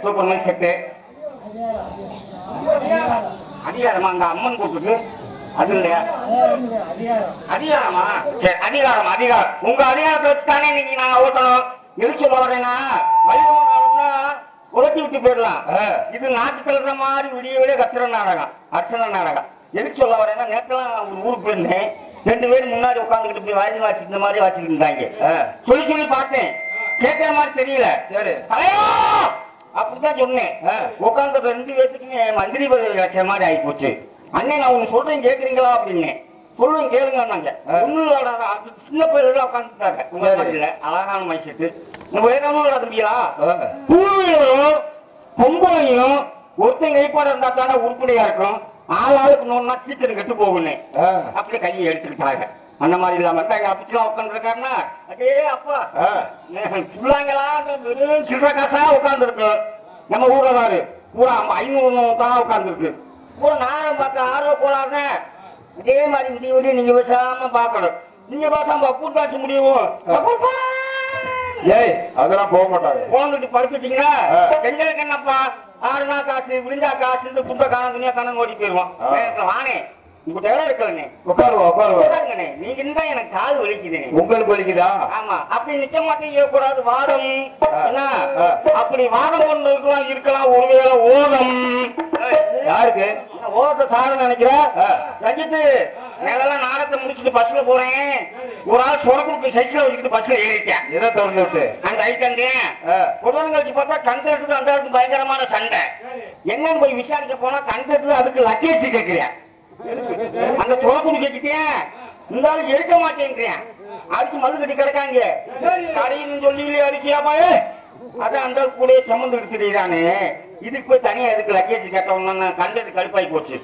Super mic set அதிகாரமா அந்த அம்மன் கூப்பிட்டு அது இல்லையா அதிகாரமா சரி அதிகாரம் அதிகாரம் உங்க அதிகாரத்தை வச்சுதானே நீங்க நாங்க ஓட்டணும் எது சொல்ல வரேன்னா வலிமைனா உலக்கி விட்டு போயிடலாம் இது நாட்டு கல்ற மாதிரி விடிய விட கத்திர நாடகம் அர்ச்சனை நாடகம் எதுக்கு சொல்ல வரேன்னா நேரத்துல ஒரு ஊருக்கு போயிருந்தேன் 2 பேர் முன்னாடி உட்காந்துக்கிட்டு போய் வாங்கி வாசி இந்த மாதிரி வாசிட்டு இருந்தாங்க சொல்லி சொல்லி பார்த்தேன் கேட்கிற மாதிரி தெரியல சரி தலைவா அப்படிதான் சொன்னேன் உட்காந்து 2 பேருக்குமே மந்திரி பதவி கிடைச்ச மாதிரி ஆகி போச்சு அண்ணே நான் ஒண்ணு சொல்றேன் கேக்குறீங்களா அப்படின்னு சொல்லுங்க கேளுங்க சின்ன பயிர்கள் உட்காந்துட்டாங்க அழகான மைசெட்டு தம்பியா பூவியும் பொம்பளையும் ஒருத்தன் கைப்பாடு இருந்தா தானே உருப்படியா இருக்கும் ஆளாளுக்கு நோன்னா சீக்கிரம் கெட்டு போகணும் அப்படி கையை எடுத்துக்கிட்டாங்க அந்த மாதிரி இல்லாம அப்படிலாம் உட்காந்து இருக்காருன்னா அதே அப்பா சொல்லாங்களா சில்லற காசா உட்கார்ந்து இருக்கு நம்ம ஊர்ல தாரு பூரா 500 தான் உட்கார்ந்து இருக்கு பூரா நானும் பார்த்த ஆர்வம் போலாருன்னு இதே மாதிரி விடிய விடிய நீங்க பேசாம பாக்கணும் நீங்க பேசாம கூட்டாச்சு முடியும் ஏய் அதெல்லாம் போக மாட்டாங்க போந்துட்டு படுத்துட்டீங்கன்னா எங்களுக்கு என்னப்பா 6 நாள் காசு விழுந்தா காசு புட்ட காண துணியா கணக்கு ஓடி போயிருவோம் வானே உங்ககிட்ட எல்லாம் இருக்கலண்ணே உட்காருவோம் நீங்க இருந்தா எனக்கு கால் வலிக்குது உங்களுக்கு வலிக்குதா ஆமா அப்படி நிக்க மாட்டேங்க கூடாது வாதம் என்ன அப்படி வாதம் கொண்டு இருக்கலாம் ஒருவேளை ஓதம் யாருக்கு ஓட்ட சாதம் நினைக்கிறேன் ரஞ்சித்து மேலெல்லாம் நாடத்தை முடிச்சுட்டு பஸ்ல போறேன் ஒரு ஆள் சொரக்குக்கு சைஸ்ல வச்சுக்கிட்டு பஸ்ல ஏறிட்டேன் எதை திறந்து விட்டு அந்த ஐட்டந்தேன் பொருள் கழிச்சு பார்த்தா கண்டெடுத்து அந்த இடத்துக்கு பயங்கரமான சண்டை என்னன்னு போய் விசாரிக்க போனா கண்டெடுத்து அதுக்கு லக்கேஜ் கேட்கிறேன் அந்த சொரக்குடு கேட்டுட்டேன் இந்த ஆளுக்கு எடுக்க மாட்டேங்கிறேன் அரிசி மல்லு கட்டி கிடக்காங்க கடையின்னு சொல்லி அரிசியாமா அதான் அந்த கூட சம்மந்து எடுத்துறானே இதுக்கு போய் தனியா எதுக்கு லக்கேஜ் கேட்டோம்னா கண்டது கடுப்பாய் போச்சு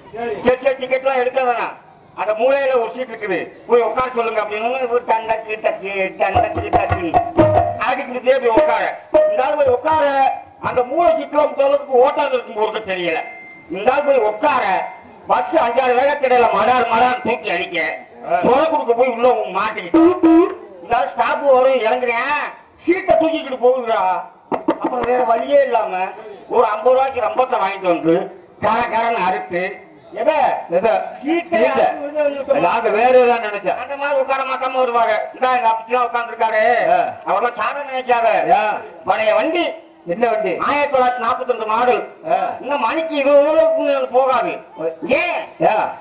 சரி சரி டிக்கெட் எல்லாம் எடுக்க வேணாம் அந்த மூலையில ஒரு சீட் இருக்குது, போய் உட்கார சொல்லுங்க அப்படின்னு தண்டக்கு தச்சு தண்டக்கு தச்சு அதுக்கிட்டே போய் உட்கார. இந்த ஆள் போய் உட்கார, அந்த மூளை சீட்ல முத்தளவுக்கு ஓட்டாது இருக்கும் போது தெரியல. இந்த ஆள் போய் உட்கார, பஸ் 5-6 வேகத்திடையில மடார் தூக்கி அடிக்க, சொல கொடுக்க போய் உள்ள மாட்டிக்கிட்டு இந்த ஆள் ஸ்டாப் வரும் இறங்குறேன், சீட்டை தூக்கிக்கிட்டு போகுதுடா. அப்புறம் வேற வழியே இல்லாம ஒரு 50 ரூபாய்க்கு ரம்பத்தை வாங்கிட்டு வந்து கரன்னு அறுத்து நாங்க வேற ஏதாவது நினைச்சேன். அந்த மாதிரி உட்கார மாட்டாம வருவாங்க. இதான் எங்க அப்பா உட்கார்ந்து இருக்காரு, அவரெல்லாம் சாதனை நினைக்காத. பழைய வண்டி, என்ன வண்டி? 1942 மாடல். இன்னும் மணிக்கு 20 போகாது. ஏன்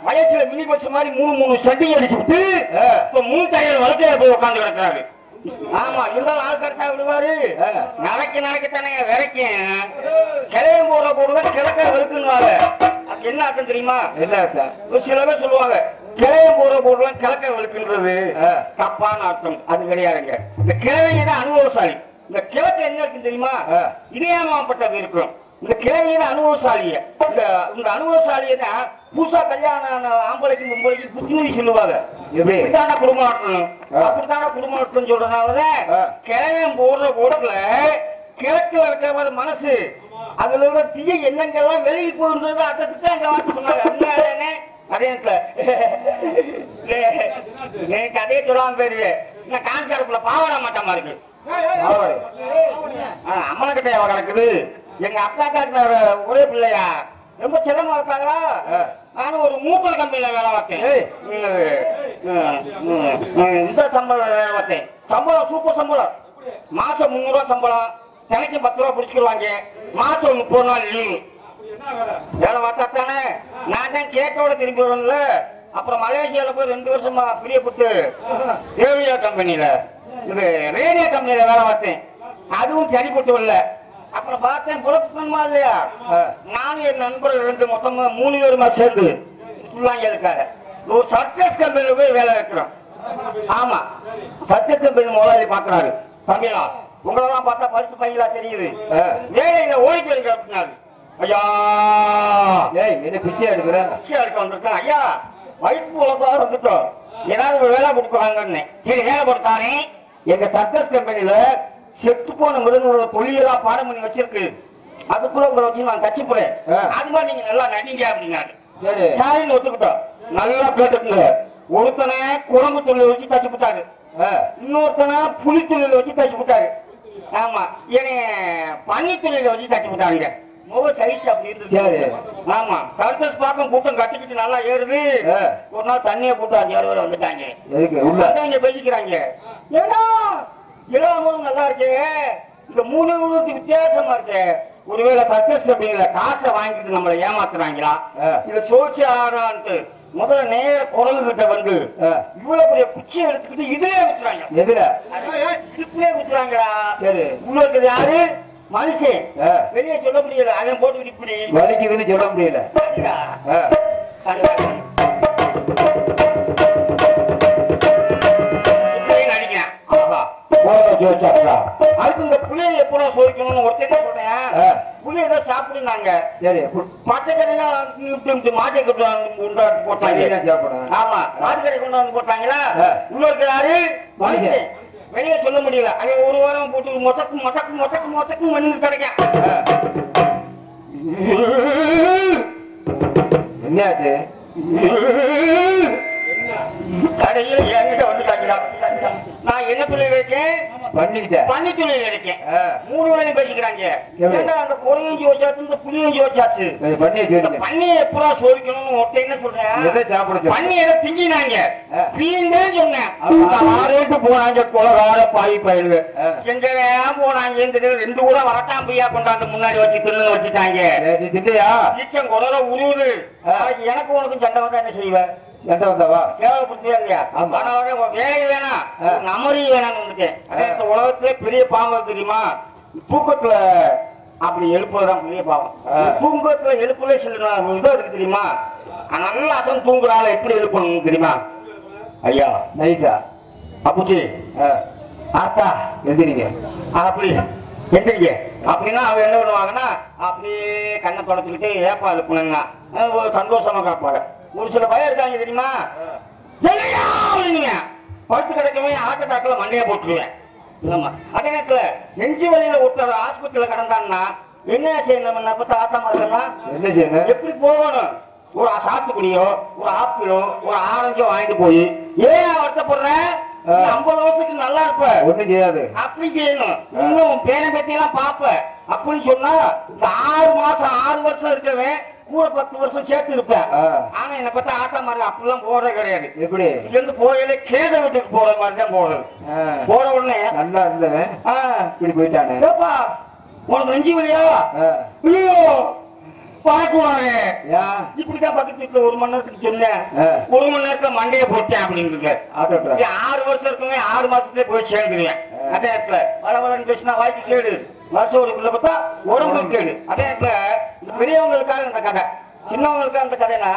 வயசுல மினி பஸ் மாதிரி 3 செட்டிங் அடிச்சுட்டு இப்ப 3 டயர் வளர்க்கையில போய் உட்கார்ந்து கிடக்கிறாரு. ஆமா, இருந்தாலும் ஆள் கரெக்டா விடுவாரு. நடக்கத்தானே விரைக்கும் கிளையும் போடுறத கிழக்க வெளுக்குன்னுவாங்க. அது என்ன அர்த்தம் தெரியுமா? என்ன அர்த்தம்? சில பேர் சொல்லுவாங்க கிளையும் போடுறதெல்லாம் கிழக்க வெளுக்குன்றது தப்பான அர்த்தம். அது கிடையாதுங்க. இந்த கிழவைங்க தான் அனுபவசாலி. இந்த கிழக்கு என்ன இருக்கு தெரியுமா? இணையமாப்பட்டது இருக்கும். இந்த கிழவியில அனுபவசாலிய, இந்த அனுபவசாலியை தான் புதுசா கல்யாணம் ஆம்பளைக்கு மும்பைக்கு புத்திமொழி சொல்லுவாங்க. இப்படித்தான குடும்பம் நடத்தணும், அப்படித்தான குடும்பம் நடத்தணும் சொல்றதுனாலதான் கிழவன் போடுற போடல கிழக்குல இருக்கிற மனசு அதுல உள்ள தீய எண்ணங்கள்லாம் வெளியே போகுன்றது அர்த்தத்துக்கு தான் இந்த வார்த்தை சொன்னாங்க. அதே எனக்கு அதே சொல்லாம போயிருவேன். இன்னும் கான்ஸ்காரப்புல பாவாடா மாட்டமா இருக்கு, அம்மன கிட்ட கிடக்குது. எங்க அக்கா ஒரே பிள்ளையா ரொம்ப செல்லமா இருக்காங்களா. நானும் ஒரு மூத்தல் கம்பெனில வேலை பார்த்தேன். இந்த சம்பளம் வேலை பார்த்தேன். சம்பளம் சூப்பர் சம்பளம். மாசம் 300 ரூபா சம்பளம், தினைக்கு 10 ரூபா பிடிச்சிக்கிடுவாங்க. மாசம் 30 நாள் லீவு. வேலை பார்த்தாத்தானே நான் தான் கேட்டோட திரும்பி வரல. அப்புறம் மலேசியால போய் 2 வருஷமா பிரியப்பட்டு ரேடியோ கம்பெனில, இது ரேடியோ கம்பெனில வேலை பார்த்தேன். அதுவும் சரிப்பட்டு வரல. அப்புறம் பார்த்தேன் புலப்பணுமா இல்லையா, நானும் என் நண்பர்கள் 2 மொத்தமா 3 பேருமா சேர்ந்து சொல்லாங்க இருக்காரு ஒரு சர்க்கஸ் கம்பெனில போய் வேலை வைக்கிறோம். ஆமா, சர்க்கஸ் கம்பெனி முதலாளி பாக்குறாரு, தமிழா உங்களெல்லாம் பார்த்தா பரிசு பையலா தெரியுது, வேலையில ஓடிக்கு வைக்க அப்படின்னாரு. ஐயா என்ன பிச்சை எடுக்கிறேன்? பிச்சை எடுக்க வந்திருக்கேன் ஐயா, வயிற்று உலகா வந்துட்டோம், ஏதாவது ஒரு வேலை கொடுக்குறாங்கன்னு. சரி வேலை கொடுத்தானே. எங்க சர்க்கஸ் கம்பெனில செத்து போன மிருகங்களோட தொழிலெல்லாம் பாடம் பண்ணி வச்சிருக்கு, அதுக்குள்ள உங்களை வச்சு நான் தச்சு போறேன், அது மாதிரி நீங்க நல்லா நடிங்க அப்படின்னாரு. சரி சாரின்னு ஒத்துக்கிட்டோம். நல்லா கேட்டுக்குங்க. ஒருத்தனை குழம்பு தொழில வச்சு தச்சு போட்டாரு, இன்னொருத்தனை புலி தொழில வச்சு தச்சு போட்டாரு. ஆமா, ஏனைய பன்னி தொழில வச்சு தச்சு போட்டாங்க. முக சைஸ் அப்படி இருந்துச்சு. ஆமா, சர்க்கஸ் பார்க்கும் கூட்டம் கட்டிக்கிட்டு நல்லா ஏறுது. ஒரு நாள் தண்ணியை போட்டு 5-6 பேர் வந்துட்டாங்க. பேசிக்கிறாங்க, ஏன்னா இளமும் நல்லா இருக்கு, இந்த 3 வித்தியாசமா இருக்கு. ஒருவேளை சர்க்கஸ் அப்படிங்கிற காசை வாங்கிட்டு நம்மளை ஏமாத்துறாங்களா, இதை சோழ்ச்சி ஆறான்ட்டு முதல்ல நேர குரல் கிட்ட வந்து இவ்வளவு பெரிய குச்சியை எடுத்துக்கிட்டு இதுலயே விட்டுறாங்க. எதுல? இதுலயே விட்டுறாங்களா? சரி, உங்களுக்கு யாரு மனுஷன் வெளியே சொல்ல முடியல, அதை போட்டு இப்படி வலிக்குதுன்னு சொல்ல முடியல. அதுக்கு இந்த புளியை எப்போ சோதிக்கணும்னு ஒருத்தர் சொல்றேன். புளியை ஏதோ சாப்பிடுனாங்க. சரி, பச்சைக்கறி மாட்டை கொண்டாந்து போட்டாங்க. ஆமா, மாட்டுக்கறி கொண்டாந்து போட்டாங்களா. இன்னொரு யாரு மனுஷன் வெளியே சொல்ல முடியல. அங்க ஒரு வாரம் போட்டு மொசக்கு மொசக்கு மொசக்கு மொசக்கு மண்ணு கிடைக்கும். என்னாச்சு? கடையில் என்கிட்ட வந்துட்டாங்க. நான் என்ன தொழில் இருக்கேன்? பண்ணி தொழில் இருக்கேன். 3 வேலையும் பேசிக்கிறாங்க. அந்த குறையும் யோசிச்சாச்சு, இந்த புளியும் யோசிச்சாச்சு. பண்ணியை எப்படா சோதிக்கணும்னு ஒருத்தர் என்ன சொல்றேன், பண்ணி எதை திங்கினாங்க பீந்தே சொன்னேன். போனாங்க கொலகார பாய் பயிர் எங்க போனாங்க. 2 கூட வரட்டாம் பையா கொண்டாந்து முன்னாடி வச்சு தின்னு வச்சுட்டாங்க. ஈச்சம் குரல உருவுது. எனக்கு உனக்கும் சண்டை வந்தா என்ன செய்வேன்? சண்டை வந்தாவா? கேவலப்படுத்தியா இல்லையா? வேலை வேணாம், நமரி வேணாம்னு. அதே உலகத்திலே பெரிய பாவம் தெரியுமா? தூக்கத்துல அப்படி எழுப்புறதுதான் பெரிய பாவம். தூக்கத்துல எழுப்புல சில இதோ இருக்கு தெரியுமா? நல்லா அசம் தூங்குறாள் எப்படி எழுப்பணும் தெரியுமா? ஐயா நைசா அப்புச்சி ஆத்தா எந்திரிங்க அப்படி எந்திரிங்க அப்படின்னா அவ என்ன பண்ணுவாங்கன்னா அப்படியே கண்ணை தொடச்சுக்கிட்டு ஏப்பா எழுப்புனா சந்தோஷமா காப்பாங்க. ஒரு சில பயம் இருக்காங்க தெரியுமா? என்னையா அப்படிங்க படுத்து கிடக்கவே ஹார்ட் அட்டாக்ல மண்டையை போட்டுருவேன். இல்லம்மா அதே நேரத்துல நெஞ்சு வலியில ஒருத்தர் ஆஸ்பத்திரியில கிடந்தான்னா என்ன செய்யணும்? ஆத்தா மாதிரிலாம் என்ன செய்யணும்? எப்படி போகணும்? ஒரு சாத்துக்குடியோ ஒரு ஆப்பிளோ ஒரு ஆரஞ்சோ வாங்கிட்டு போய் ஏன் வருத்தப்படுற? 50 வருஷத்துக்கு நல்லா இருப்ப, ஒண்ணும் செய்யாது அப்படி செய்யணும். இன்னும் பேரை பத்தி எல்லாம் பாப்ப அப்படின்னு சொன்னா இந்த 6 மாசம் 6 வருஷம் இருக்கவே கூட 10 வருஷம் சேர்த்து இருப்பேன். ஆனா என்ன பார்த்தா ஆட்டா மாதிரி அப்படிலாம் போறதே கிடையாது. எப்படி இங்க இருந்து போகல கேத வீட்டுக்கு போற மாதிரி தான் போறது. போற உடனே நல்லா இருந்தவன் இப்படி போயிட்டானே. உனக்கு நெஞ்சு வலியா? ஐயோ பார்க்குவாங்க இப்படிதான் பக்கத்து வீட்டுல 1 மணி நேரத்துக்கு சொன்னேன், 1 மணி நேரத்துல மண்டையை போட்டேன் அப்படின்னு 6 வருஷம் இருக்குமே 6 மாசத்துலயே போய் சேர்ந்துருவேன். அதே இடத்துல வளவளன்னு பேசினா வாய்க்கு கேடு, வருஷம் ஒரு பார்த்தா உடம்பு கேடு. அதே இடத்துல இந்த பெரியவங்களுக்காக இந்த கதை, சின்னவங்களுக்காக அந்த கதைனா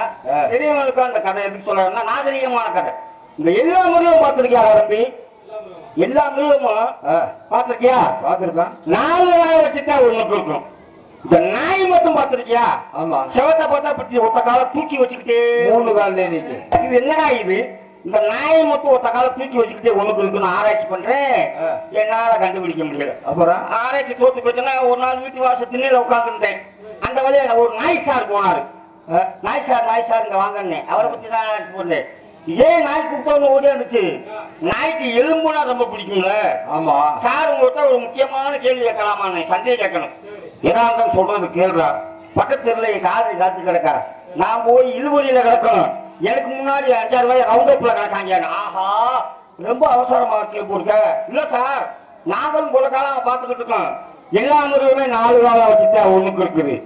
பெரியவங்களுக்காக அந்த கதை எப்படி சொல்றாங்கன்னா நாகரிகமான கதை. இந்த எல்லா மிருகமும் பார்த்திருக்கியா தம்பி? எல்லா மிருகமும் பார்த்திருக்கியா? பார்த்திருக்கான். 4 வாழை வச்சுட்டா ஒண்ணு இருக்கும். இந்த நாய் மட்டும் பார்த்திருக்கியா? ஆமா. செவத்தை பார்த்தா பத்தி ஒத்த கால தூக்கி வச்சுக்கிட்டே 3 கால நீங்க. இது என்னடா இது? இந்த நாய் மட்டும் ஒத்த கால தூக்கி வச்சுக்கிட்டே ஒண்ணுக்கு இருக்குன்னு ஆராய்ச்சி பண்றேன், என்னால கண்டுபிடிக்க முடியல. அப்புறம் ஆராய்ச்சி தோத்து போச்சுன்னா ஒரு நாள் வீட்டு வாசல் திண்ணையில உட்காந்துருந்தேன். அந்த வழியா ஒரு நாய் சார் போனாரு. நாய் சார் இங்க வாங்கன்னு அவரை பத்தி தான் போனேன். ஏன் நாய் கூப்பிட்டோன்னு ஓடி இருந்துச்சு. நாய்க்கு எலும்புனா ரொம்ப பிடிக்கும்ல. ஆமா சார் உங்கள்கிட்ட ஒரு முக்கியமான கேள்வி கேட்கலாமா? சந்தேகம் கேட்கணும். ஏதாவது சொல்றது கேள்றா. பக்கத்து தெருல என் காத்து கிடக்கா, நான் போய் இழுவழியில கிடக்கணும். எனக்கு முன்னாடி 5-6 ரூபாய் ரவுண்டப்ல கிடக்காங்க. ஆஹா ரொம்ப அவசரமா போடுக்க. இல்ல சார் நாங்களும் போல காலம் பார்த்துக்கிட்டு இருக்கோம். எல்லா முறையுமே 4 காலம் வச்சுட்டா ஒண்ணுக்கு இருக்குது.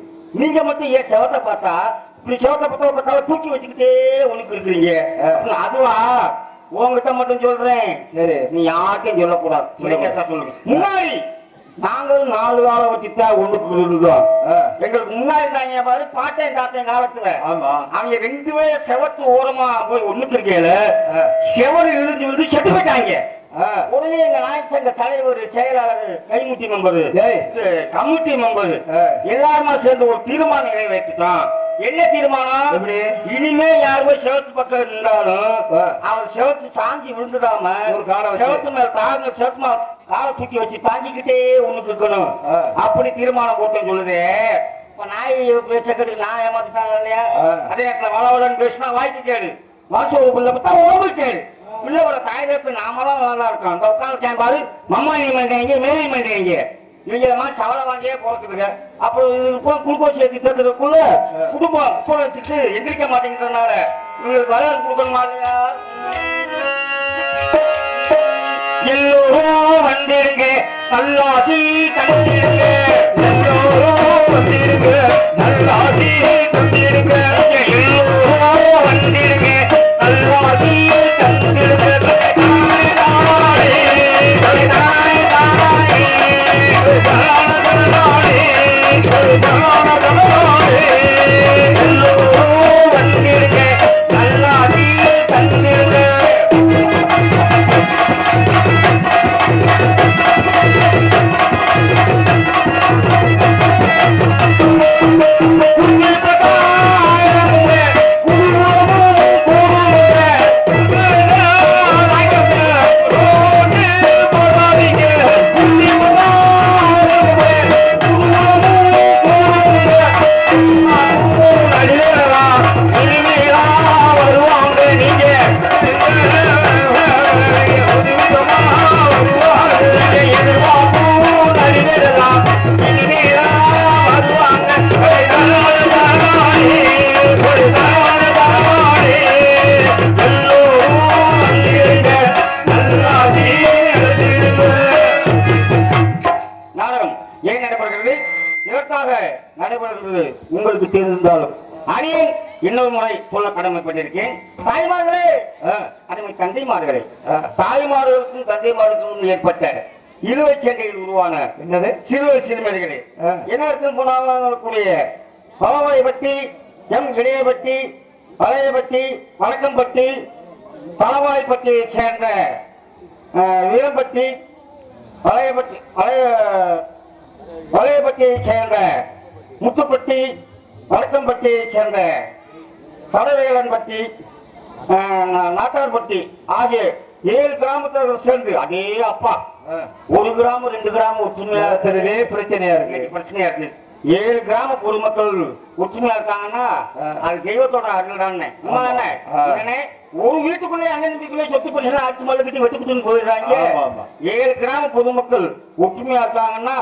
நீங்க மட்டும் ஏன் செவத்தை பார்த்தா இப்படி செவத்தை பார்த்தா ஒரு கால தூக்கி வச்சுக்கிட்டே ஒண்ணுக்கு இருக்கிறீங்க? அதுவா உங்ககிட்ட மட்டும் சொல்றேன். சரி நீ யாருக்கும் சொல்லக்கூடாது. சொல்லுங்க. முன்னாடி நாங்களும் 4 காலம் வச்சுட்டா ஒண்ணுக்கு இருந்தோம். எங்களுக்கு முன்னாடி தாங்க பாரு பாட்டையும் தாத்தையும் காலத்துல அவங்க 2 பேரும் செவத்து ஓரமா போய் ஒண்ணுக்கு இருக்கல செவரு இழுந்து விழுந்து செத்து போயிட்டாங்க. உடனே எங்க நாயக் சங்க தலைவர், செயலாளர், கைமுட்டி மெம்பர், கமிட்டி மெம்பர் எல்லாருமா சேர்ந்து ஒரு தீர்மானம் நிறைவேற்றிட்டோம். என்ன தீர்மானம்? இனிமே யாருமே செவத்து பக்கம் இருந்தாலும் அவர் செவத்து சாஞ்சி விழுந்துடாம செவத்து மேல தாங்க செவத்து மேல காலை தூக்கி வச்சு தாங்கிக்கிட்டே ஒண்ணுக்கு இருக்கணும். அப்படி தீர்மானம் போட்டேன்னு சொல்லுது. இப்ப நாய் பேசக்கட்டுக்கு நான் ஏமாத்திட்டாங்க இல்லையா? அதே இடத்துல வளவலன்னு பேசினா வாய்க்கு கேடு, வாசல் பிள்ளை பார்த்தா உடம்பு கேடு. பிள்ளையோட தாயகப்பு நாமெல்லாம் நல்லா இருக்கோம். அந்த உட்காந்து பாரு மம்மாயி மண்டைங்க மேலி மண்டைங்க இவங்க மாதிரி சவலை வாங்கியே போறதுக்கு அப்புறம் குளுக்கோஸ் ஏற்றி தருறதுக்குள்ள குடும்பம் கூட வச்சுட்டு எந்திரிக்க மாட்டேங்கிறதுனால இவங்களுக்கு வரவேற்பு கொடுக்கணும் மாதிரியா? எல்லோரும் வந்திருங்க நல்லாசி தந்திருங்க, எல்லோரும் வந்திருங்க நல்லாசி தந்திருங்க, எல்லோரும் வந்திருங்க நல்லாசி தந்திருங்க. உங்களுக்கு தெரிந்தாலும் அடியேன் இன்னொரு முறை சொல்ல கடமைப்பட்டிருக்கேன். தாய்மார்களே, அருமை தந்தைமார்களே, தாய்மார்களுக்கும் தந்தைமார்களுக்கும் ஏற்பட்ட இழுவை சண்டையில் உருவான என்னது சிறுவை சிறுமதிகளே, என்ன போனாக்கூடிய பலவாய்பட்டி, எம் இடையபட்டி, பழையபட்டி, வணக்கம்பட்டி, தலவாய்பட்டியை சேர்ந்த வீரம்பட்டி, பழையபட்டியை சேர்ந்த முத்துப்பட்டி, வணக்கம்பட்டியை சேர்ந்த சடவேலன்பட்டி, நாட்டார்பட்டி ஆகிய 7 கிராமத்தவர்கள் சேர்ந்து அதே அப்பா 1 கிராமம் 2 கிராமம் ஒற்றுமையா பிரச்சனையா இருக்கு. 7 கிராம பொதுமக்கள் ஒற்றுமையா இருக்காங்கன்னா அது தெய்வத்தோட அருள் தானே. ஒரு வீட்டுக்குள்ளே அண்ணன் சொத்து பிரச்சனை ஆட்சி மல்லு வெட்டுக்கிட்டு போயிடுறாங்க. 7 கிராம பொதுமக்கள் ஒற்றுமையா இருக்காங்கன்னா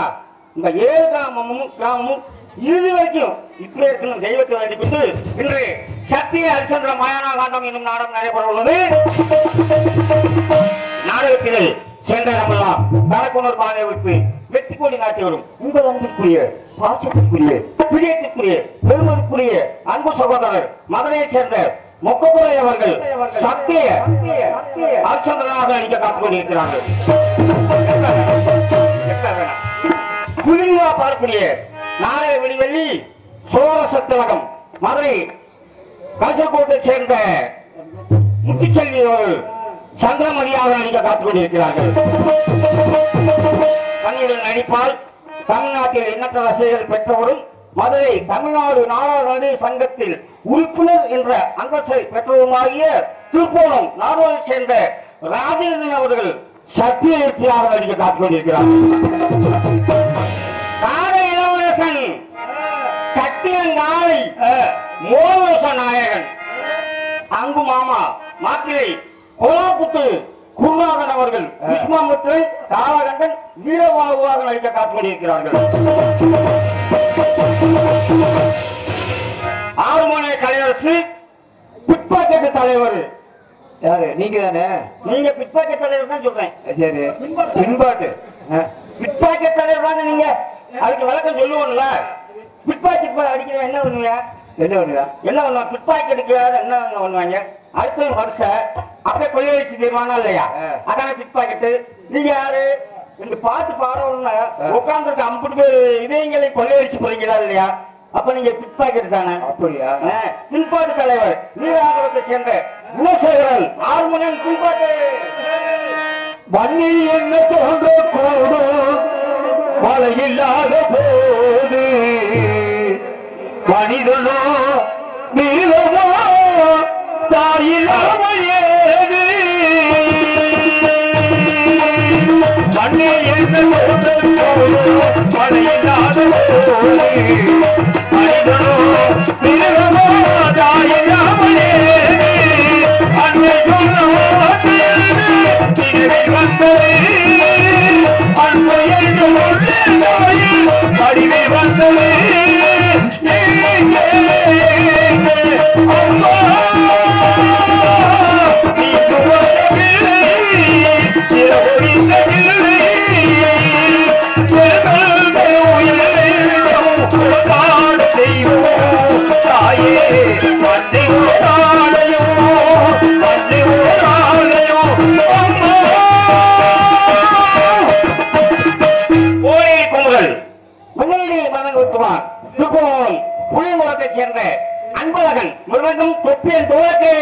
இந்த 7 கிராமமும் இறுதி வரைக்கும் இப்படி இருக்கணும் தெய்வத்தை வேண்டிக்கொண்டு இன்று சத்திய ஹரிச்சந்திர மாயானா காண்டம் என்னும் நாடகம் நடைபெற உள்ளது. நாடகத்திலே சேந்தரமெல்லாம் தனக்குணர் பாதை வைத்து வெற்றி கொடி நாட்டி வரும் உங்கள் அன்பிற்குரிய பாசத்திற்குரிய பிரியத்திற்குரிய பெருமதிக்குரிய அன்பு சகோதரர் மதுரையை சேர்ந்த மொக்கபுரை அவர்கள் சத்திய ஹரிச்சந்திரனாக அளிக்க காத்துக் கொண்டிருக்கிறார்கள். குளிர்வா பார்க்கக்கூடிய நாளைய விடிவெள்ளி சோழ சத்திலகம் மதுரை காசர்கோட்டை சேர்ந்த முத்துச்செல்வி அவர்கள் சந்திரமணியாக நடிக்க காத்துக் கொண்டிருக்கிறார்கள். கண்ணியில் நடிப்பால் தமிழ்நாட்டில் எண்ணற்ற ரசிகர்கள் பெற்றவரும் மதுரை தமிழ்நாடு நாடாளுமன்ற சங்கத்தில் உறுப்பினர் என்ற அந்தஸ்தை பெற்றவருமாகிய திருப்போணம் நாடோரை சேர்ந்த ராஜேந்திரன் அவர்கள் சத்தியத்தியாக நடிக்க காத்துக் கொண்டிருக்கிறார்கள். கட்டியங்காலை மோகச நாயகன் அங்கு மாமா மாத்திரை கோலாப்புத்து குருநாதன் அவர்கள் விஸ்வாமித்திரன் காலகண்டன் வீரபாகுவாக நடிக்க காத்துக் கொண்டிருக்கிறார்கள். ஆறுமனை கலையரசு பிட்பாக்கெட் தலைவர் யாரு? நீங்க தானே? நீங்க பிட்பாக்கெட் தலைவர் தான் சொல்றேன். சரி, பின்பாட்டு பிட்பாக்கெட் தலைவர் தானே நீங்க. அதுக்கு விளக்கம் சொல்லுவோம்ல. பிட்பாக்கெட் அடிக்கிறவன் என்ன பண்ணுவீங்க? என்ன பண்ணுவாங்க? பிட்பாக்கெட் அடிக்கிறாரு என்ன பண்ணுவாங்க? அடுத்த ஒரு வருஷம் அப்படியே கொள்ளையடிச்சு தீர்மானா இல்லையா? அதான பிட்பாக்கெட்டு. நீங்க யாரு இந்த பாட்டு பாடணும்னா உட்கார்ந்து 50 பேர் இதயங்களை கொள்ளையடிச்சு போறீங்களா இல்லையா? அப்ப நீங்க பிட்பாக்கெட் தானே. அப்படியா? பின்பாட்டு தலைவர் வீராகவத்தை சேர்ந்த குணசேகரன் ஆறுமணன் பின்பாட்டு வன்னி என்ன தோன்ற கூடும் மழை இல்லாத போது மனிதனோ நீளமோ தாயில்லாமல் ஏது வன்னி என்ன தோன்ற கூடும் மழை இல்லாத போது மனிதனோ நீளமோ தாயில்லாமல் ஏது அன்னை சொல்லவோ படிவை வந்தது புலிமுகத்தை சேர்ந்த அன்பழகன் முருகன் தொப்பியன் தோழக்கு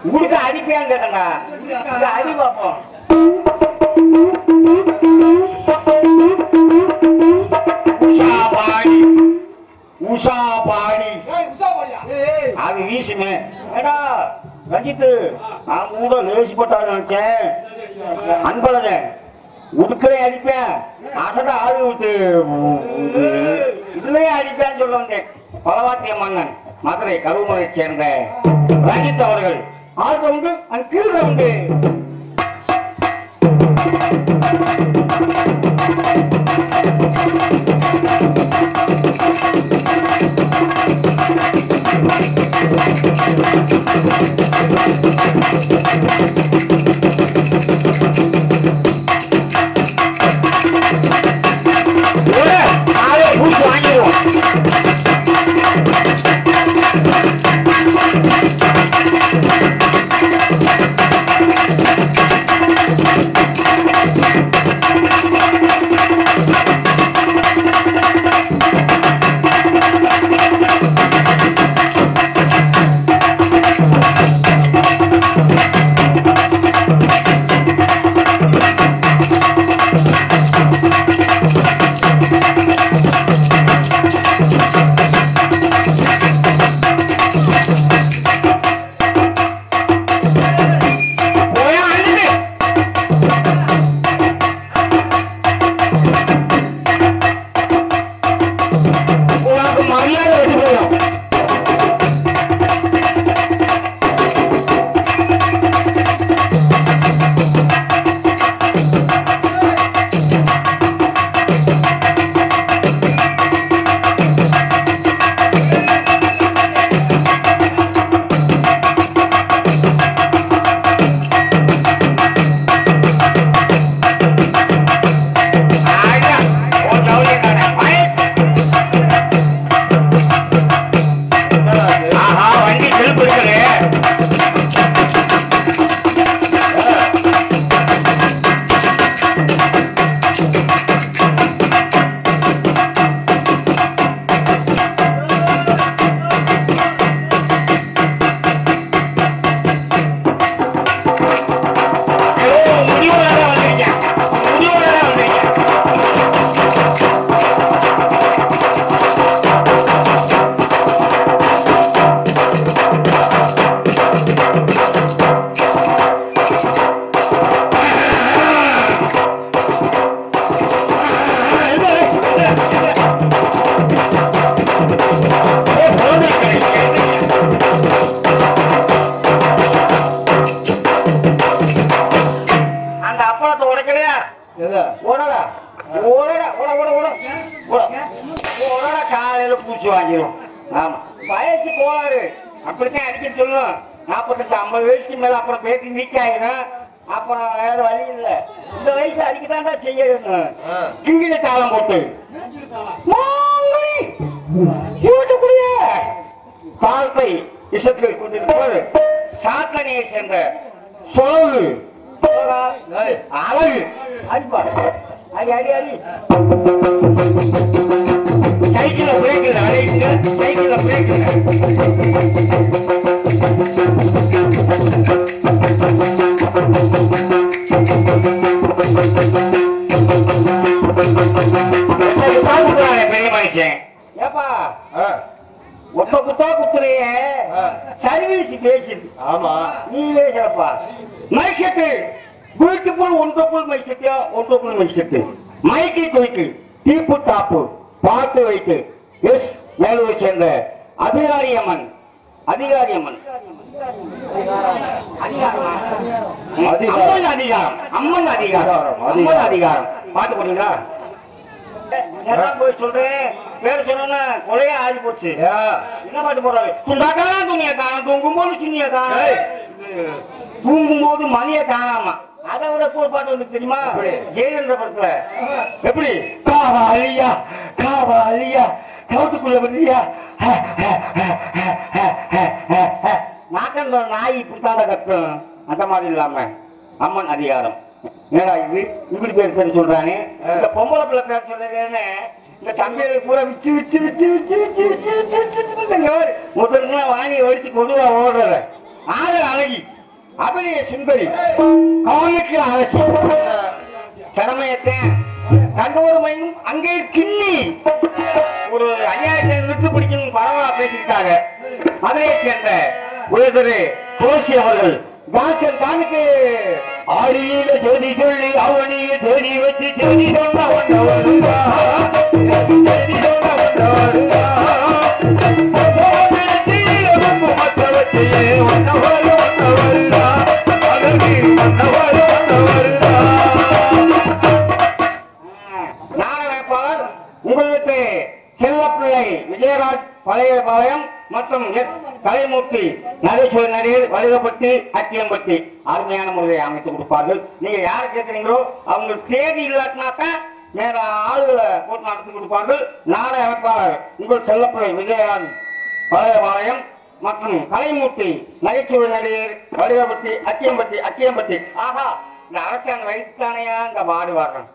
உங்களுக்கு அடிப்பேன்னு கேட்டா அடி பார்ப்போம். உஷா பாடி அது வீசுமே. ஏடா ரஞ்சித்து, நான் கூட லேசி போட்டாரு நினைச்சேன். அன்பழக உடுக்கலே அடிப்பேன், அசட ஆடு விட்டு இதுலயே அடிப்பேன்னு சொல்ல வந்தேன். பலவாத்திய மன்னன் மதுரை கருவமலை சேர்ந்த ரஞ்சித் அவர்கள் ஆள் உண்டு அண்ட் கீழ உண்டு. காலையில பூச்சி வாங்கிடும். ஆமா, வயசு போவாரு அப்படித்தான் அடிக்க சொல்லணும். 45-50 வயசுக்கு மேல அப்புறம் பேசி வீக் ஆயிடும். அப்புறம் வேற வழி இல்ல, இந்த வயசு அடிக்கத்தான் தான் செய்யணும். கிங்கில தாளம் போட்டு கூடிய காலத்தை இசத்தில் கொண்டிருப்பது சாத்தனையை சேர்ந்த சொலவு அழகு அடிப்பாரு. அடி அடி அடி சைக்கிள பிரேக் இல்லை, சைக்கிள பிரேக் இல்லை. பெரிய மனுஷன் ஏப்பா ஒத்த குத்தா குத்துறைய சர்வீஸ் பேசுது. ஆமா நீ பேசப்பா. மைசெட்டு பியூட்டிஃபுல் ஒன்றப்புள் மைசெட்டியா ஒன்றப்புள் மைசெட்டு மைக்கி குயிக்கு டீப்பு டாப்பு பாட்டு வைத்து எஸ் மேலூரை சேர்ந்த அதிகாரி அம்மன் அதிகாரம் பாட்டு போனீங்களா? போய் சொல்றேன் பேர் சொன்ன கொலையா ஆகி போச்சு. என்ன பாட்டு போடுறாரு? துண்டாக்கா துணியை காணும், தூங்கும்போது சின்னிய காணும், தூங்கும்போது மணிய காணாமா. அதை விட போர் பாட்டு வந்து தெரியுமா? ஜெயலலிதா படத்துல எப்படி காவா அழியா காவா அழியா கவுத்துக்குள்ள வந்தியா நாக்கன் நாய் இப்படித்தாண்ட கத்தும். அந்த மாதிரி இல்லாம அம்மன் அதிகாரம். ஏடா இது இப்படி பேர் பேர் சொல்றானே, இந்த பொம்பளை பிள்ளை பேர் சொல்றேன்னு இந்த தம்பியை பூரா விச்சு விச்சு விச்சு விச்சு விச்சு விச்சு விச்சு முதல்ல வாங்கி வடிச்சு கொண்டு ஓடுற ஆறு அழகி அபிநய சுந்தரி கவனிக்கிற அரசு திறமையத்தை கண்டோருமையும் அங்கே கிண்ணி ஒரு 5000 லிட்டர் பிடிக்கணும் பரவலா பேசிக்கிட்டாங்க. மதுரையை சேர்ந்த உயர்திரு துளசி அவர்கள் டாக்டர் தானுக்கு ஆடியில செய்தி சொல்லி அவனிய தேடி வச்சு செய்தி சொன்ன வந்தவருதா செய்தி சொன்ன வந்தவருதா மத்த வச்சு வந்தவர் வந்தவருதா அதற்கு வந்தவர் வந்தவருதா. நாடகப்பாளர் உங்களுக்கு செல்லப்பிள்ளை விஜயராஜ் பழைய பாளையம் மற்றும் எஸ் கலைமூர்த்தி நரேஸ்வர நடிகர் வலிதப்பட்டி அக்கியம்பட்டி அருமையான முறையை அமைத்து கொடுப்பார்கள். நீங்க யாரை கேட்கிறீங்களோ அவங்க தேதி இல்லாட்டினாத்தான் மேல ஆளுகளை போட்டு நடத்தி கொடுப்பார்கள். நாடக அமைப்பாளர் உங்கள் செல்லப்பிள்ளை விஜயராஜ் பழைய பாளையம் மற்றும் கலைமூர்த்தி நகைச்சுவை நடிகர் வலிதப்பட்டி அக்கியம்பட்டி. ஆஹா இந்த அரசாங்க வயிற்றானையா இந்த வாடு வர்றேன்.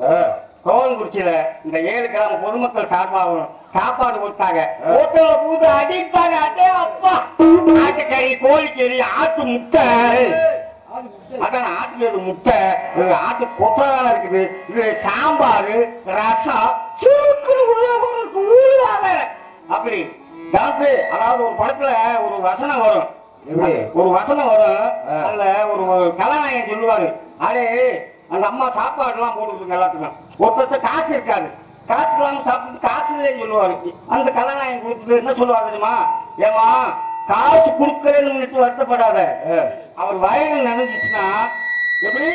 கோவங்குறிச்சியில இந்த 7 கிராம பொதுமக்கள் சார்பாகவும் சாப்பாடு கொடுத்தாங்க. ஹோட்டல்ல பூந்து அடித்தாங்க. அதே அப்பா ஆட்டுக்கறி கோழிக்கறி ஆட்டு முட்டை அதான் ஆட்டுக்கறி முட்டை ஆட்டு கொட்டதான இருக்குது. இது சாம்பார் ரசம் அப்படி டாக்டர். அதாவது ஒரு படத்துல ஒரு வசனம் வரும் அதுல ஒரு கதாநாயகன் சொல்லுவாரு, அதே அந்த அம்மா சாப்பாடு எல்லாம் போட்டுருங்க எல்லாத்துக்கும். ஒருத்தர் காசு இருக்காது, காசு இல்லாம சாப்பிட்டு காசு இல்லைன்னு சொல்லுவாரு. அந்த கதாநாயகன் கொடுத்துட்டு என்ன சொல்லுவாரு தெரியுமா? ஏமா காசு கொடுக்கறேன்னு வருத்தப்படாத, அவர் வயது நிறைஞ்சிச்சுன்னா எப்படி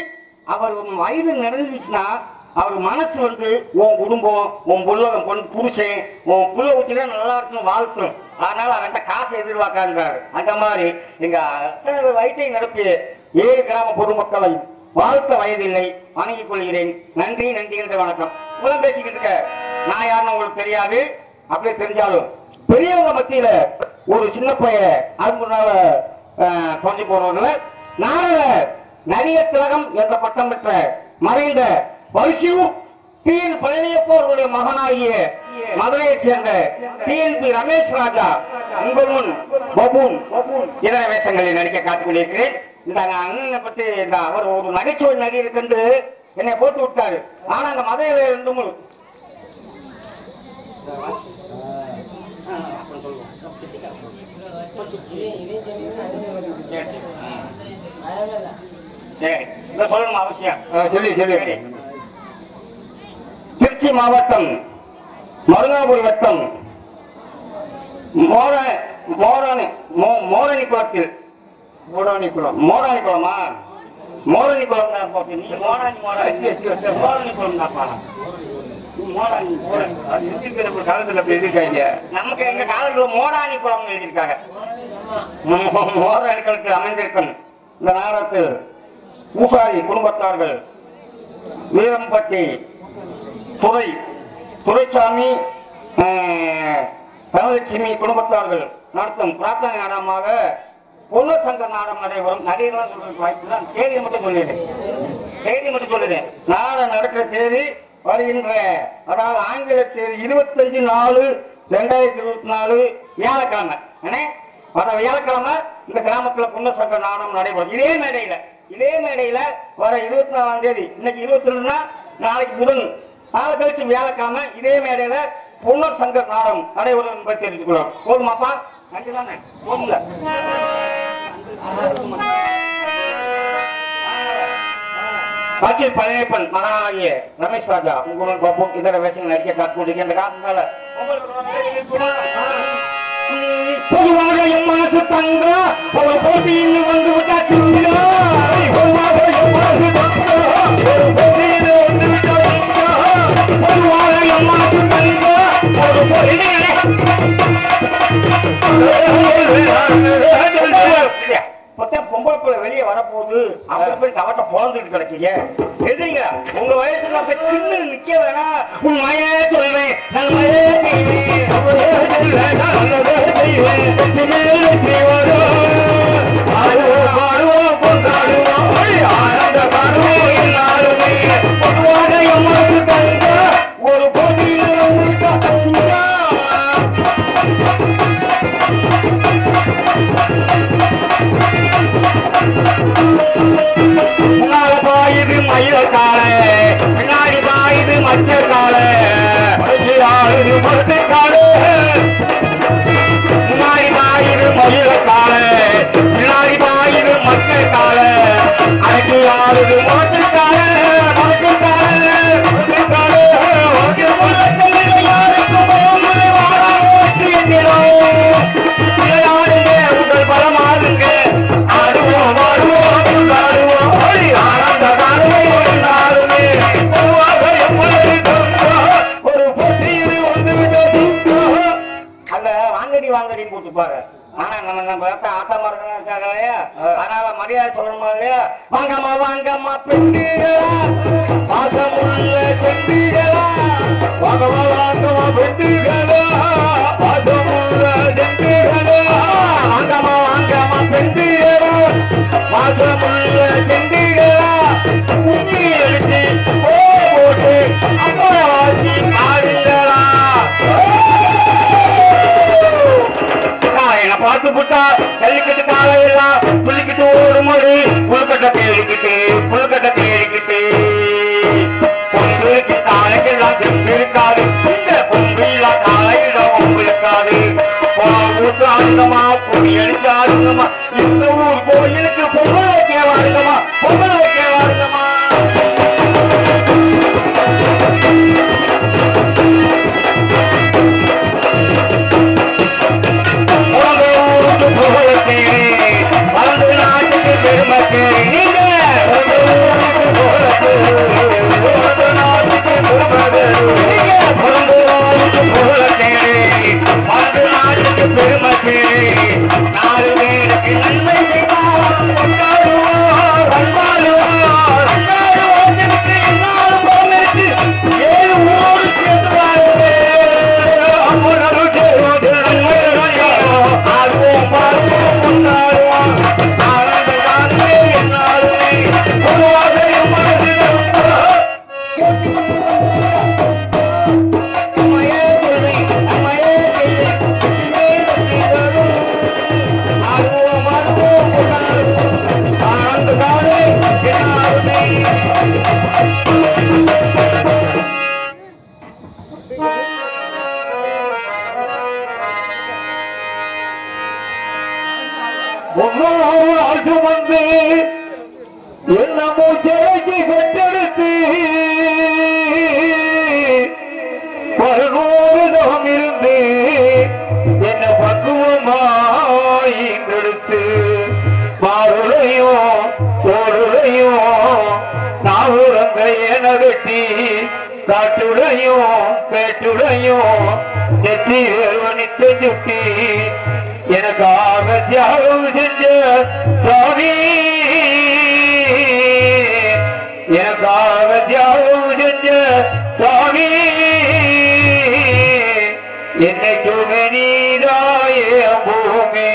அவர் வயது நிறைஞ்சிச்சுன்னா அவர் மனசு வந்து உன் குடும்பம் உன் புருஷன் உன் புள்ள ஊற்றினா நல்லா இருக்குன்னு வாழ்த்தும். அதனால அவன்கிட்ட காசை எதிர்பார்க்காருன்றாரு. அந்த மாதிரி எங்க வயிற்றை நிரப்பிய 7 கிராம பொதுமக்களை வாழ்த்த வயதில்லை வணங்கிக் கொள்கிறேன். நன்றி நன்றி என்ற வணக்கம். உலகம் பேசிக்கிட்டு இருக்க நான் யாருன்னு உங்களுக்கு தெரியாது. அப்படியே தெரிஞ்சாலும் பெரியவங்க மத்தியில ஒரு சின்ன பையன் அன்புனால கொஞ்சம் போறவங்கள நாள நடிகர் திலகம் என்ற பட்டம் பெற்ற மறைந்த பரிசு டிஎன் பழனியப்போருடைய மகனாகிய மதுரையை சேர்ந்த டிஎன்பி ரமேஷ் ராஜா உங்கள் முன் பபூன் இதர வேஷங்களில் நடிக்க காத்துக் கொண்டிருக்கிறேன். இந்த அண்ணனை பத்தி அவர் ஒரு நகைச்சுவை நடிகருக்கு என்று என்னை போட்டு விட்டாரு. ஆனா அந்த மதுரையில இருந்தும் சரி சொல்லணும் அவசியம். சரி திருச்சி மாவட்டம் மருங்காபுரி வட்டம் மோரணி குளத்தில் மோரணி குளமா மோரணி குளம் தான் போட்டு நீ மோரணி குளம் தான்ப்பா. காலத்துல அப்படி எழுதிருக்காங்க. நமக்கு எங்க காலத்துல மோராணி குளம் எழுதியிருக்காங்க. மோரணி குளத்தில் அமைந்திருக்கும் இந்த நாடகத்தில் பூசாரி குடும்பத்தார்கள் வீரம்பட்டி துரைசாமி தனலட்சுமி குடும்பத்தார்கள் நடத்தும் பிரார்த்தனை நாடகமாக பொண்ணு சங்க நாடகம் நடைபெறும். நிறைய சொல்றதுக்கு வாய்ப்பு தான். தேதி மட்டும் சொல்லிடுறேன். நாடகம் நடக்கிற தேதி வருகின்ற அதாவது ஆங்கில தேதி 25/4/2024 வியாழக்கிழமை. வர வியாழக்கிழமை இந்த கிராமத்துல பொண்ணு சங்க நாடகம் நடைபெறும். இதே மேடையில இதே மேடையில வர 24ஆம் தேதி, இன்னைக்கு 22னா நாளைக்கு புதன், நாளை கழிச்சு வியாழக்கிழமை இதே மேடையில பொன்னர் சங்கர் நாடகம் நடைபெறும் என்பதை தெரிஞ்சுக்கிறோம். போதுமாப்பா? நன்றி தானே? போதுங்க. காட்சியில் பழனியப்பன் மகனாகிய ரமேஷ் ராஜா உங்களுடன் பார்ப்போம். இதர வேஷங்கள் நடிக்க காத்துக்கொண்டிருக்கின்ற காரணத்தால பொதுவாக என் மனசு தங்க ஒரு போட்டியில் வந்து விட்டா சொல்லுங்க. பொதுவாக என் மனசு தங்க ஒரு போட்டியில் வந்து விட்டா பொதுவாக என் மனசு தங்க ஒரு போட்டியில் பொம்பளை பிள்ளை வெளியே வரப்போகுது. அவங்க போய் தவட்ட பொழந்துட்டு கிடைக்கீங்க. எதுங்க உங்க வயசுல போய் தின்னு நிக்க வேணாம். உன் மயே சொல்வேன், நான் மயே செய்வேன், ஒரு போட்டியில் முன்னால பாயுது மயில காலை, பின்னாடி பாயுது மச்ச காலை, ஆயுது மறுத்து காலை. முன்னாடி பாயுது மயில காலை, பின்னாடி பாயுது மச்ச காலை, அழைச்சி ஆயுது மறுத்து காலை, மறுத்து காலை, மறுத்து காலை. உங்கள் பலமாறுங்க ஆடுவோம் ஆடுவோம் ஆடுவோம் ஆனந்த ஒரு போட்டியில் அந்த வாங்கடி வாங்கடி போட்டுப்பாரு. ஆனா நம்ம ஆட்டமா இருக்காங்க இல்லையா, அதனால மரியாதை சொல்லணுமா இல்லையா? வாங்கம்மா வாங்கம்மா பெண்களா, பாசமுள்ள செண்டிகளா, வாங்கம்மா வாங்கம்மா பெண்களா, பாசமுள்ள செண்டிகளா, வாங்கம்மா வாங்கம்மா பெண்களா, பாசமுள்ள செண்டிகளா, கும்மி அடிச்சு போட்டு அம்மாவாசி ஆடுங்களா. என்ன பார்த்து புட்டா ஜல்லிக்கட்டு காலையெல்லாம் புள்ளிக்கிட்டு ஓடுமோடு புல்கட்ட தேடிக்கிட்டு புல்கட்ட தேடிக்கிட்டு பொங்கலுக்கு காலைக்கெல்லாம் இருக்காது. இந்த பொங்கலா காலையிடம் உங்களுக்காது. ஊற்று ஆடுங்கம்மா, பொடி அடிச்சு ஆடுங்கம்மா. இந்த ஊர் கோயிலுக்கு பொங்கல் வைக்க வாருங்கம்மா, பொங்கல் வைக்க வாருங்கம்மா. வளர்ந்து நாட்டுக்கு பெருமை நீங்க நாட்டுக்கு பெருமை நாலு பேருக்கு நன்மை ஏழு ஊர் ஆடுவோம் பாடுவோம் கொண்டாடுவோம் வந்து என்ன மூச்சைக்கு பெற்றெடுத்து 11 இருந்து என்ன பக்குவமாயிங்கெடுத்து மாறுளையும் சோறுளையும் நாவுரங்க என வெட்டி காட்டுடையும் கேட்டுடையும் நெத்தி வேர்வனித்து சுட்டி எனக்காக தியாகம் செஞ்ச சாமி, எனக்காக தியாகம் செஞ்ச சாமி, என்னைக்குமே நீராயே பூமி,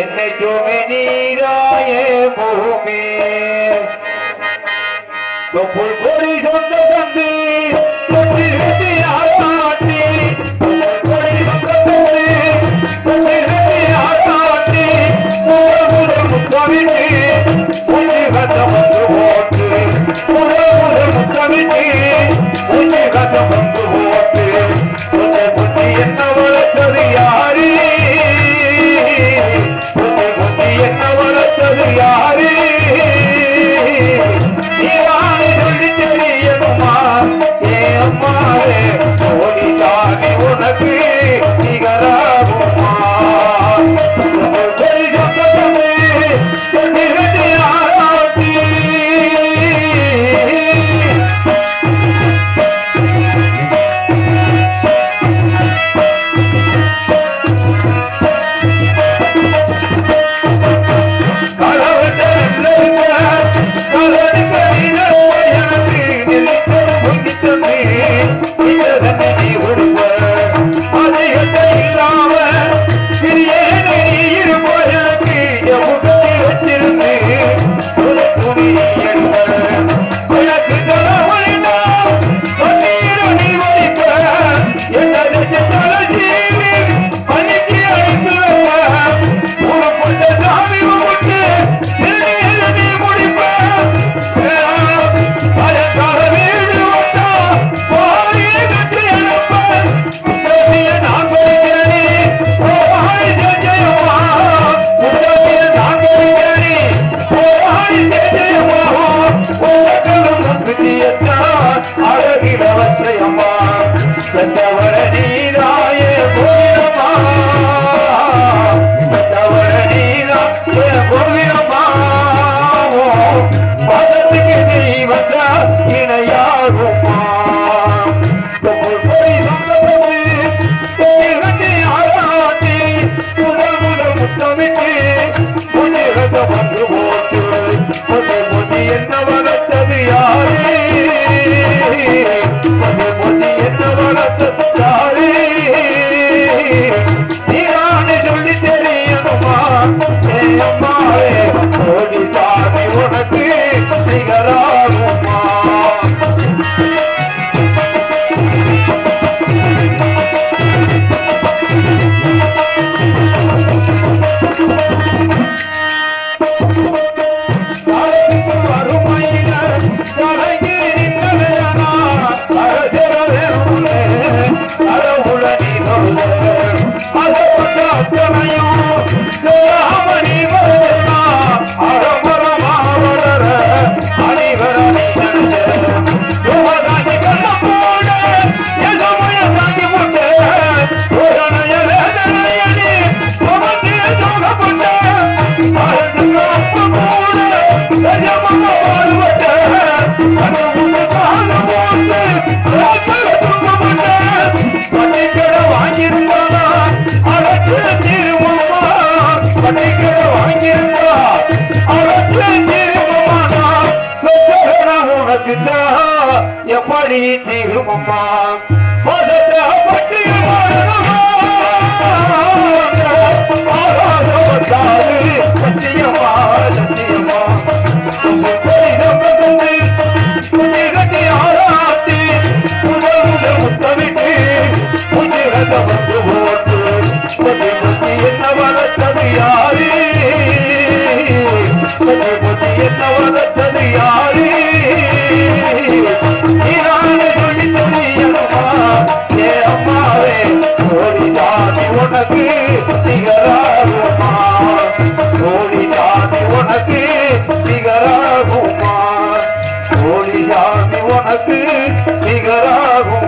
என்னைக்குமே நீராயே பூமி. தொப்புள் பொறி சொந்த தம்பி ஆட்டாட்டி பொறி சொந்த தம்பி ஆட்டாட்டி முத்தமிட்டு பங்கு போட்டு புத்தி புத்தி என்ன வளர்த்தது யாரு புத்தி புத்தி என்ன வளர்த்தது யாரு நீரானே சொல்லி தெரியணுமா ஏ அம்மாவே ஓடிதானே உனக்கு நிகராகுமா எப்படி தீருமம்மா என்ன வளர்த்தது யாரு என்ன வளர்த்தது யாரு உனக்கு நிகராகுமா கோடி ஜாதி உனக்கு நிகராகுமா கோடி ஜாதி உனக்கு நிகராகுமா